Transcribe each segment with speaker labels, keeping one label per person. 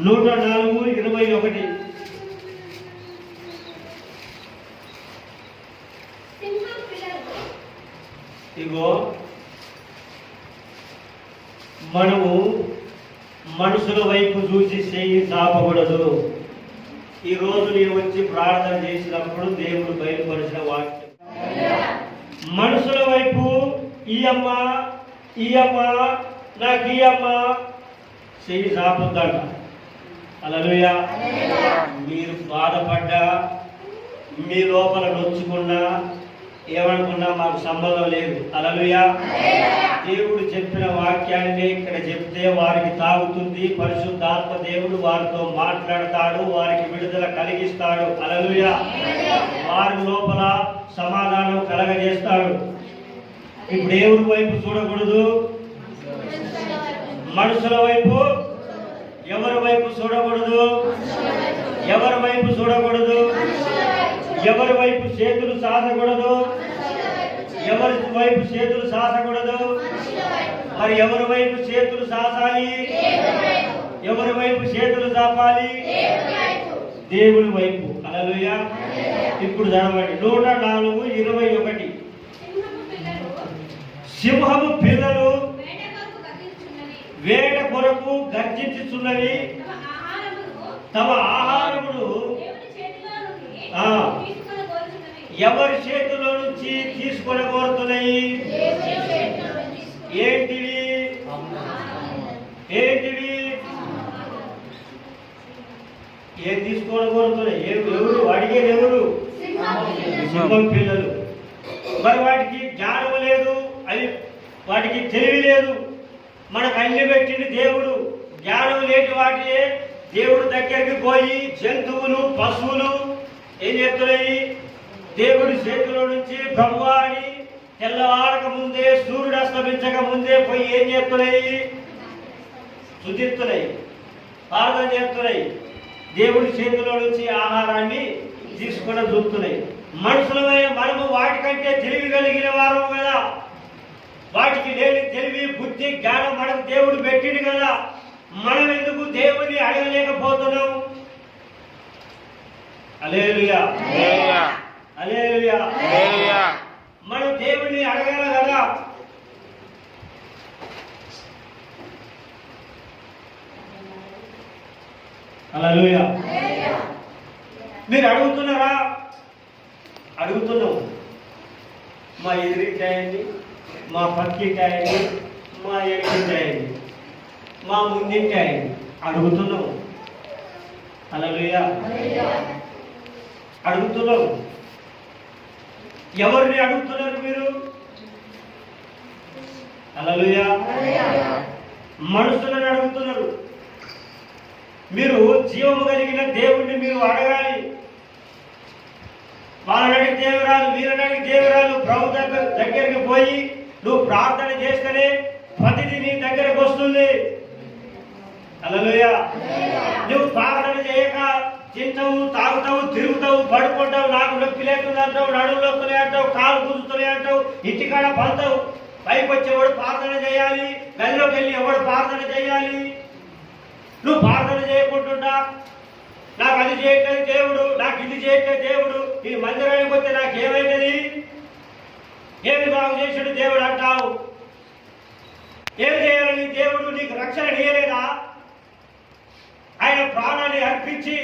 Speaker 1: 104:21. ఇగో మనము మనుషుల వైపు చూసి చేయి చాపకూడదు. ఈరోజు నేను వచ్చి ప్రార్థన చేసినప్పుడు దేవుడు బయలుపరిచిన వాక్యం, మనుషుల వైపు ఈ అమ్మ నాకు ఈ అమ్మ చేయి చాపొద్దంట. హల్లెలూయా. మీరు బాధపడ్డా, మీ లోపల నొచ్చుకున్నా, ఏమనుకున్నా మాకు సంబంధం లేదు. హల్లెలూయా. దేవుడు చెప్పిన వాక్యాన్ని ఇక్కడ చెప్తే వారికి తాగుతుంది. పరిశుద్ధాత్మ దేవుడు వారితో మాట్లాడతాడు, వారికి విడుదల కలిగిస్తాడు. హల్లెలూయా. వారి లోపల సమాధానం కలగజేస్తాడు. ఇప్పుడు దేవుడి వైపు చూడకూడదు, మనుషుల వైపు. ఎవరి వైపు చూడకూడదు, ఎవరి వైపు చూడకూడదు, ఎవరి వైపు చేతులు సాధకూడదు, ఎవరి వైపు చేతులు సాధకూడదు. మరి ఎవరి వైపు చేతులు సాసాలి, ఎవరి వైపు చేతులు చాపాలి? దేవుని వైపు. హల్లెలూయా. ఇప్పుడు చదవండి 104:21. సింహము పిల్లలు వేట కొరకు గర్జించుచున్నవి, తమ ఆహారమును ఎవరి చేతిలో నుంచి తీసుకొని కోరుతున్నాయి? ఏంటివి? ఏం తీసుకొని కోరుతున్నాయి? ఎవరు అడిగేది? ఎవరు? సింహం పిల్లలు. మరి వాటికి జ్ఞానం లేదు, అది వాటికి తెలివి లేదు. మనకు అన్ని పెట్టింది దేవుడు. జ్ఞానం లేని వాటియే దేవుడు దగ్గరికి పోయి జంతువులు, పశువులు ఏం చేస్తున్నాయి? దేవుడి చేతిలో నుంచి ప్రభువా అని తెల్లవారక ముందే, సూర్యుడు అస్తమించక ముందే పోయి ఏం చేస్తున్నాయి? స్తుతిస్తున్నాయి, ప్రార్థన చేస్తున్నాయి. దేవుడి చేతిలో నుంచి ఆహారాన్ని తీసుకుని చూస్తున్నాయి. మనుషులమైన మనము వాటికంటే తెలివి కలిగిన వారు కదా. వాటికి లేని తెలివి, బుద్ధి, జ్ఞానం మనకు దేవుడు పెట్టిండు కదా. మనం ఎందుకు దేవుడిని అడగలేకపోతున్నాం? హల్లెలూయా. హల్లెలూయా. మనం దేవుడిని అడగాల కదా. హల్లెలూయా. మీరు అడుగుతున్నారా? అడుగుతున్నాం. మా ఎదురింటాయండి, మా పక్కింటాయండి, మా ఎదురింటాయండి, మా ముందింటాయండి అడుగుతున్నాం. హల్లెలూయా. అడుగుతున్నాం. ఎవరిని అడుగుతున్నారు మీరు? హల్లెలూయా. మనుషులను అడుగుతున్నారు. మీరు జీవము కలిగిన దేవుణ్ణి మీరు అడగాలి. వాళ్ళని అడిగి దేవురాలు, వీళ్ళని అడిగి దేవురాలు. ప్రభు దగ్గరికి పోయి నువ్వు ప్రార్థన చేస్తేనే ప్రతిదీ నీ దగ్గరకు వస్తుంది. హల్లెలూయా. నువ్వు ప్రార్థన చేయక తింటావు, తాగుతావు, తిరుగుతావు, పడుకుంటావు, నాకు నొప్పి లేకుండా అంటావు, నడుము నొప్పులే అంటావు, కాలు కూర్చుతున్నాయి అంటావు, ఇంటికాడ పడతావు. పైకి వచ్చి ఎవడు ప్రార్థన చేయాలి? గదిలోకి వెళ్ళి ఎవడు ప్రార్థన చేయాలి? నువ్వు ప్రార్థన చేయకుంటుంటా నాకు అది చేయట్లేదు దేవుడు, నాకు ఇది చేయట్లేదు దేవుడు, ఈ మందిరానికి వస్తే నాకేమైతుంది, ఏమి బాగు చేసాడు దేవుడు అంటావు. ఏం చేయాలని దేవుడు నీకు రక్షణ ఇయ్యలేదా? ఆయన ప్రాణాన్ని అర్పించి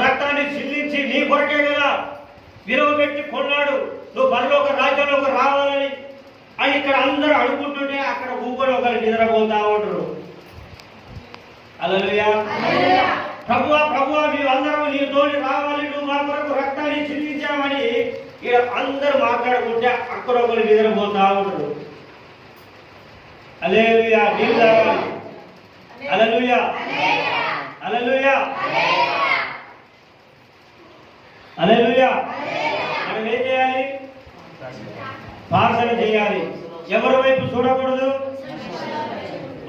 Speaker 1: రక్తాన్ని చిందించి నీ కొరకే కదా విలువ పెట్టి కొన్నాడు. నువ్వు పరలోక రాజ్యంలోకి రావాలని అని ఇక్కడ అందరూ అడుగుతుంటే అక్కడ ఊపిరి ఒకరు నిద్రపోతా ఉంటారు. హల్లెలూయా. ప్రభువా ప్రభువా మేమందరం నీ తోడి రావాలి, నువ్వు మా కొరకు రక్తాన్ని చిందించామని ఇక్కడ అందరూ మాట్లాడుకుంటే అక్కడ ఒకరు నిద్రపోతా ఉంటారు. హల్లెలూయా. నీళ్ళు తాగాలి. హల్లెలూయా. హల్లెలూయా. హల్లెలూయా. మనం ఏం చేయాలి? ప్రార్థన చేయాలి. ఎవరి వైపు చూడకూడదు?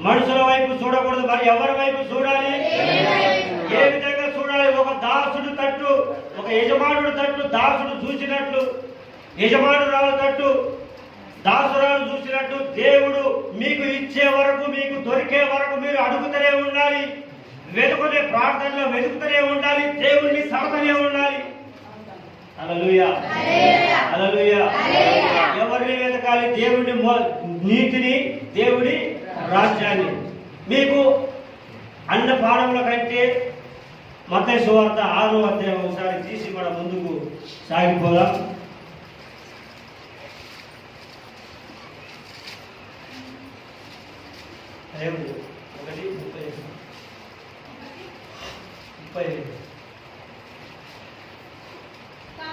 Speaker 1: మనుషుల వైపు చూడకూడదు. మరి ఎవరి వైపు చూడాలి? ఏ విధంగా చూడాలి? ఒక దాసుడు తట్టు, ఒక యజమానుడు తట్టు దాసుడు చూసినట్లు, యజమానురాలు తట్టు దాసురాలు చూసినట్టు దేవుడు మీకు ఇచ్చే వరకు, మీకు దొరికే వరకు మీరు అడుగుతూనే ఉండాలి, వెతుకునే ప్రార్థనలో వెతుకుతూనే ఉండాలి, దేవుడిని తడతనే ఉండాలి. హల్లెలూయా, హల్లెలూయా. ఎవరిని వెతకాలి? దేవుడి నీతిని, దేవుడి రాజ్యాన్ని. మీకు అన్న పాఠముల కంటే మత్తయి సువార్త 6వ అధ్యాయం ఒకసారి తీసి మన ముందుకు సాగిపోదాం.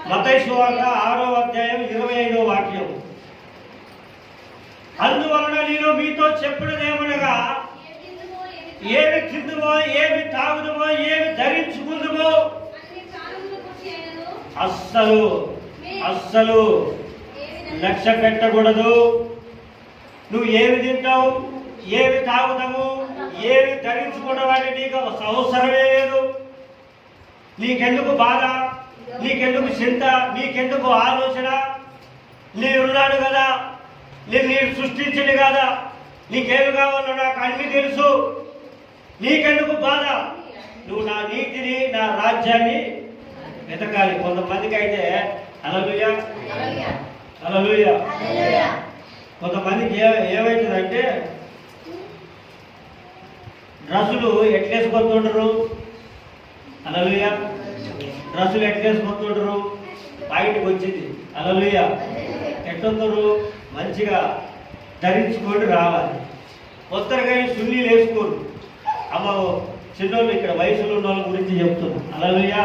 Speaker 1: మత్తయి సువార్త 6వ అధ్యాయం 25వ వాక్యం. అందువలన నేను మీతో చెప్పుడదేమనగా, ఏమి తిందుమో, ఏమి తాగుదుమో, ఏమి ధరించుకుందుమో అస్సలు లక్ష్య పెట్టకూడదు. నువ్వు ఏమి తింటావు, ఏమి తాగుతావు, ఏమి ధరించుకోవడం అంటే నీకు అవసరమే లేదు. నీకెందుకు బాధ, నీకెందుకు చింత, నీకెందుకు ఆలోచన? నీవున్నాడు కదా, నేను సృష్టించింది కదా, నీకేమి కావాలో నాకు అన్ని తెలుసు, నీకెందుకు బాధ? నువ్వు నా నీతిని, నా రాజ్యాన్ని వెతకాలి. కొంతమందికి అయితే హల్లెలూయా, హల్లెలూయా. కొంతమందికి ఏమవుతుందంటే డ్రస్సులు ఎట్లేసుకొస్తుంటారు, హల్లెలూయా, డ్రస్సులు ఎట్లేసుకొస్తుంటారు, బయటకు వచ్చింది, హల్లెలూయా. ఎట్లొస్తారు? మంచిగా ధరించుకొని రావాలి. కొత్తగా కానీ సున్నీలు వేసుకోరు. అమ్మ చిన్నోళ్ళు ఇక్కడ వయసులో ఉన్న వాళ్ళ గురించి చెప్తున్నారు, హల్లెలూయా.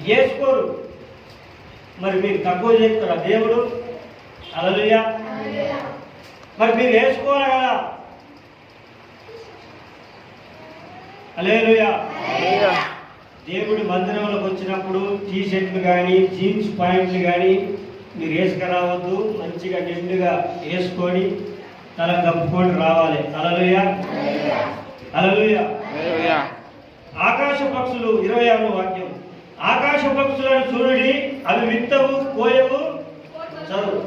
Speaker 1: వేసుకోరు. మరి మీరు తక్కువ చేస్తారా దేవుడు? హల్లెలూయా. మరి మీరు వేసుకోవాలి కదా, హల్లెలూయా. దేవుడి మందిరంలోకి వచ్చినప్పుడు టీ షర్ట్లు కానీ, జీన్స్ ప్యాంట్లు కానీ మీరు వేసుకురావద్దు. మంచిగా నిండుగా వేసుకొని తల కప్పుకొని రావాలి. హల్లెలూయా, హల్లెలూయా. ఆకాశ పక్షులు 26వ వాక్యం. ఆకాశ పక్షులను చూడండి, అవి విత్తవు, కోయవు, చదువు.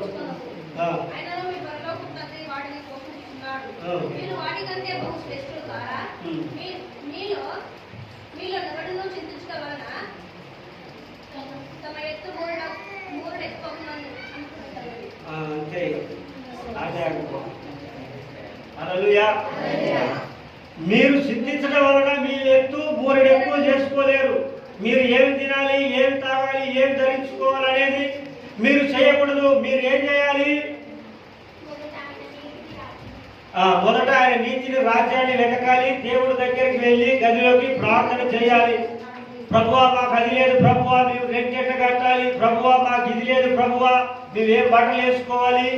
Speaker 1: అంతే, అదే. హల్లెలూయా. మీరు సిద్ధించడం వలన మీ ఎత్తు మూరెడు ఎక్కువ చేసుకోలేరు. మీరు ఏమి తినాలి, ఏమి తాగాలి, ఏమి ధరించుకోవాలనేది మీరు చేయకూడదు. మీరు ఏం చేయాలి? మొదట ఆయన నీతిని, రాజ్యాన్ని వెతకాలి. దేవుడి దగ్గరికి వెళ్ళి గదిలోకి ప్రార్థన చేయాలి. ప్రభువా మాకు అది లేదు, ప్రభువా మేము రెంటెట్ట కట్టాలి, ప్రభువా మాకు ఇది లేదు, ప్రభువా మేమేం బట్టలు వేసుకోవాలి,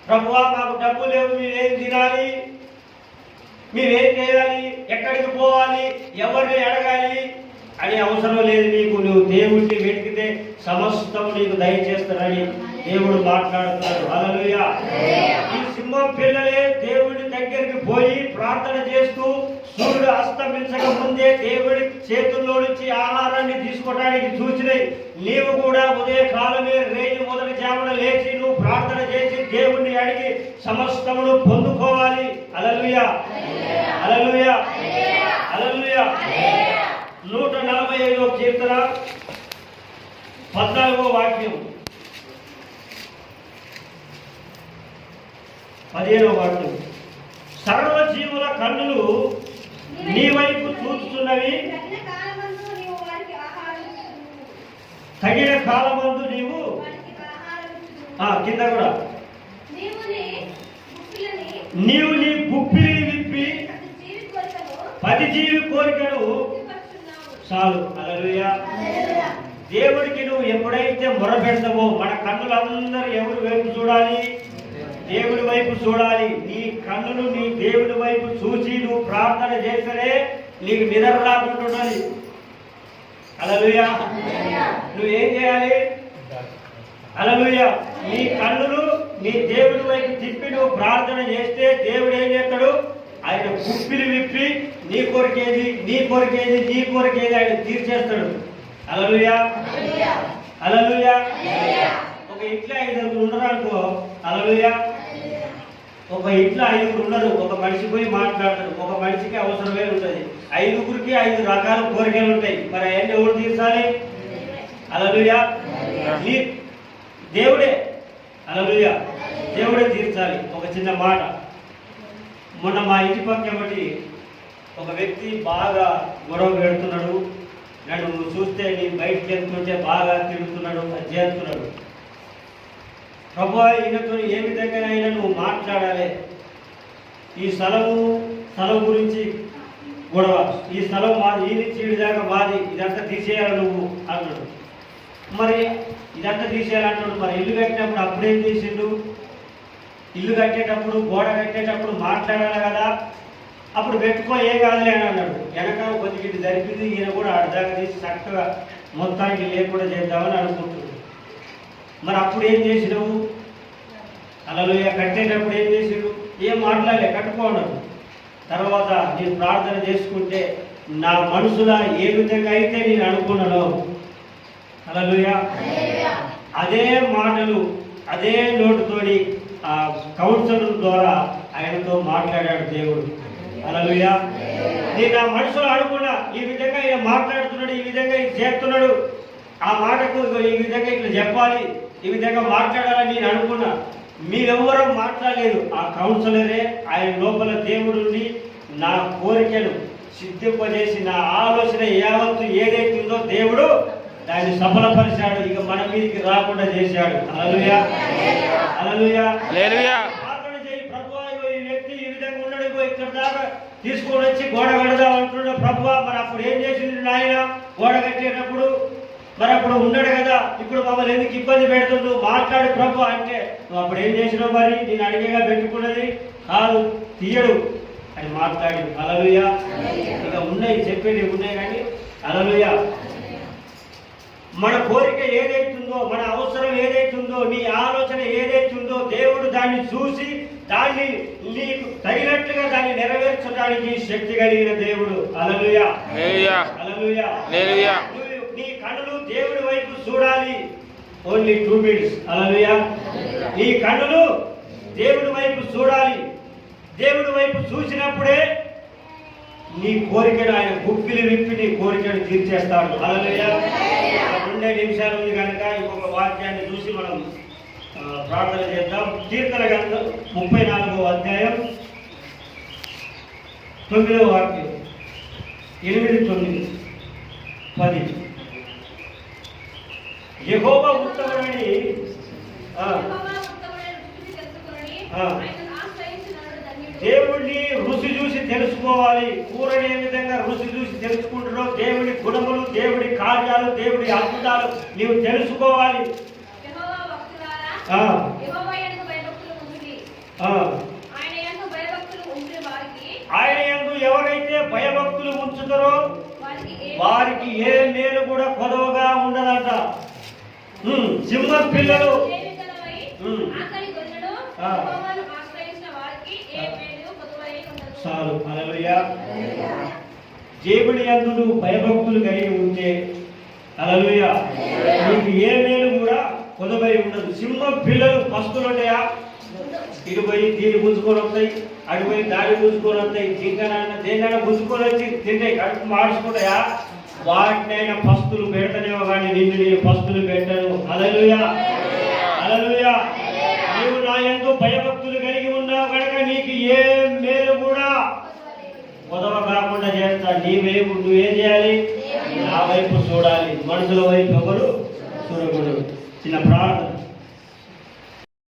Speaker 1: ప్రభువా మాకు డబ్బు లేవు, మేమేం తినాలి, మీరేం చేయాలి, ఎక్కడికి పోవాలి, ఎవరిని అడగాలి అని అవసరం లేదు నీకు. నువ్వు దేవుడిని వెతికితే సమస్తం నీకు దయచేస్తాడని దేవుడు మాట్లాడుతున్నాడు. హల్లెలూయా. ఈ సింహం పిల్లలే దేవుడి దగ్గరికి పోయి ప్రార్థన చేస్తూ సూర్యుడు అస్తమించక ముందే దేవుడి చేతుల్లో నుంచి ఆహారాన్ని తీసుకోవడానికి చూసినాయి. నీవు కూడా ఉదయకాలమే రేయి మొదటి జామున లేచి నువ్వు ప్రార్థన చేసి దేవుణ్ణి అడిగి సమస్తమును పొందుకోవాలి. హల్లెలూయా, హల్లెలూయా, హల్లెలూయా. 145వ కీర్తన 14వ వాక్యం, 15వ వాక్యం. సర్వజీవుల కన్నులు నీ వైపు చూస్తున్నవి, తగిన కాలమందు నీవు కింద కూడా నీవు నీ గుప్పిలి విప్పి 10 జీవి కోరికను చాలు. హల్లెలూయా. దేవుడికి నువ్వు ఎప్పుడైతే మొరపెడతావో, మన కన్నులందరూ ఎవరి వైపు చూడాలి? దేవుడి వైపు చూడాలి. నీ కన్నులు నీ దేవుడి వైపు చూసి నువ్వు ప్రార్థన చేస్తేనే నీకు నిద్ర రాకుంటున్నది. హల్లెలూయా. నువ్వేం చేయాలి? హల్లెలూయా. నీ కన్నులు నీ దేవుడి వైపు తిప్పి నువ్వు ప్రార్థన చేస్తే దేవుడు ఏం చేస్తాడు? ఆయన కుప్పిలు విప్పి నీ కోరికేది, నీ కోరికేది, నీ కోరికేది ఆయన తీర్చేస్తాడు. హల్లెలూయా, హల్లెలూయా. ఒక ఇంట్లో 5 ఉండరు అనుకో, హల్లెలూయా. ఒక ఇంట్లో 5 ఉండరు, ఒక మనిషి పోయి మాట్లాడతాడు. ఒక మనిషికి అవసరమే ఉంటుంది. 5గురికి 5 రకాల కోరికలు ఉంటాయి. మరి అవన్నీ ఎవరు తీర్చాలి? హల్లెలూయా. దేవుడే, హల్లెలూయా, దేవుడే తీర్చాలి. ఒక చిన్న మాట, మొన్న మా ఇంటి పక్క బట్టి ఒక వ్యక్తి బాగా గొడవ పెడుతున్నాడు. నన్ను చూస్తే నేను బయటికి వెళ్తుంటే బాగా తిరుగుతున్నాడు, అది చేస్తున్నాడు. ప్రభువా, ఈయనతో ఏ విధంగా అయినా నువ్వు మాట్లాడాలి. ఈ స్థలం గురించి గొడవ, ఈ స్థలం మాది, ఈ నుంచి ఈ దాకా మాది, ఇదంతా తీసేయాలి నువ్వు అన్నాడు. మరి ఇదంతా తీసేయాలంటాడు. మరి ఇల్లు కట్టినప్పుడు అప్పుడేం చేసిండు? ఇల్లు కట్టేటప్పుడు, గోడ కట్టేటప్పుడు మాట్లాడాలి కదా. అప్పుడు పెట్టుకో, ఏ కాదులే అని అన్నాడు. వెనక కొద్దిగా ఇటు జరిపింది, ఈయన కూడా అడ్డాగా తీసి చక్కగా మొత్తానికి లేకుండా చేద్దామని అనుకుంటున్నాడు. మరి అప్పుడు ఏం చేసినావు? హల్లెలూయా. కట్టేటప్పుడు ఏం చేసినావు? ఏం మాట్లాడలే, కట్టుకోన్నాడు. తర్వాత నేను ప్రార్థన చేసుకుంటే నా మనసులో ఏ విధంగా అయితే నేను అనుకున్నాను, హల్లెలూయా, అదే మాటలు అదే నోటుతోని ఆ కౌన్సిలర్ ద్వారా ఆయనతో మాట్లాడాడు దేవుడు. హల్లెలూయా. నేను నా మనసులో అనుకున్నా, ఈ విధంగా ఈయన మాట్లాడుతున్నాడు, ఈ విధంగా ఇది చేస్తున్నాడు, ఆ మాటకు ఈ విధంగా ఇట్లా చెప్పాలి, ఈ విధంగా మాట్లాడాలని నేను అనుకున్నా. మీరెవ్వరూ మాట్లాడలేదు. ఆ కౌన్సిలరే ఆయన లోపల దేవుడిని నా కోరికను సిద్ధింపజేసి నా ఆలోచన యావత్తు ఏదైతుందో దేవుడు దాన్ని సఫలపరిచాడు. ఇక మన మీదకి రాకుండా చేశాడు. హల్లెలూయా, హల్లెలూయా, హల్లెలూయా. ప్రార్థన చేయి, ప్రభువా, ఈ వ్యక్తి ఈ విధంగా ఉన్నాడు, ఇక్కడ దాకా తీసుకొని వచ్చి గోడ కడదాం అంటున్నాడు. ప్రభువా, మరి అప్పుడు ఏం చేసింది నాయన? గోడ కట్టేటప్పుడు మరి అప్పుడు ఉన్నాడు కదా, ఇప్పుడు మమ్మల్ని ఎందుకు ఇబ్బంది పెడుతుండు? మాట్లాడు ప్రభు అంటే, నువ్వు అప్పుడు ఏం చేసినావు? మరి నేను అడిగేగా పెట్టుకున్నది కాదు, తీయడు అని మాట్లాడి. హల్లెలూయా. ఇక ఉన్నాయి, చెప్పేది ఉన్నాయి కానీ, హల్లెలూయా. మన కోరిక ఏదైతుందో, మన అవసరం ఏదైతుందో, నీ ఆలోచన ఏదైతుందో దేవుడు దాన్ని చూసి దాన్ని నీకు తగినట్లుగా దాన్ని నెరవేర్చడానికి శక్తి కలిగిన దేవుడు. హల్లెలూయా, హల్లెలూయా, హల్లెలూయా. నీ కన్నులు దేవుడి వైపు చూడాలి. Only 2 minutes. హల్లెలూయా. నీ కన్నులు దేవుడి వైపు చూడాలి. దేవుడి వైపు చూసినప్పుడే నీ కోరికను ఆయన గుప్పిలు విప్పి నీ కోరికను తీర్చేస్తాడు. హల్లెలూయా. 2 నిమిషాలు ఉంది కనుక ఇంకొక వాక్యాన్ని చూసి మనం ప్రార్థన చేద్దాం. కీర్తన గ్రంథం 34వ అధ్యాయం 9వ వాక్యం, 8, 9, 10. యెహోవా ఉత్తముడని దేవుడిని రుచి చూసి తెలుసుకోవాలి. కూరని ఏ విధంగా రుచి చూసి తెలుసుకుంటారో దేవుడి గుణములు, దేవుడి కార్యాలు, దేవుడి అద్భుతాలు నీవు తెలుసుకోవాలి. ఆయన యందు ఎవరైతే భయభక్తులు ఉంచుతారో వారికి ఏ మేలు కూడా కొదవగా ఉండదంట. సింహం పిల్లలు చాలు. హల్లెలూయా. దేవుని యందు నువ్వు భయభక్తులు కలిగి ఉంటే, హల్లెలూయా, నీకు ఏ మేలు కూడా కొదవై ఉండదు. సింహం పిల్లలు పస్తులు ఉంటాయా? ఇటు పోయి దీన్ని గుంజుకొని వస్తాయి, అటు పోయి దాడి గుంజుకొని వస్తాయి, జింకనైనా దేన్నైనా గుంజుకొని వచ్చి తింటాయి, కడుపు మార్చుకుంటాయా? వాటినైనా పస్తులు పెడతానేమో కానీ నిన్ను నేను పస్తులు పెట్టను. హల్లెలూయా, హల్లెలూయా. నీవు నా యందు భయభక్తులు కలిగి ఉన్నావు కనుక నీకు ఏ మేలు కూడా కొదవ కాకుండా చేస్తా. నువ్వేం చేయాలి? నా వైపు చూడాలి, మనుషుల వైపు ఎవరు చూడకూడదు. చిన్న ప్రార్థన.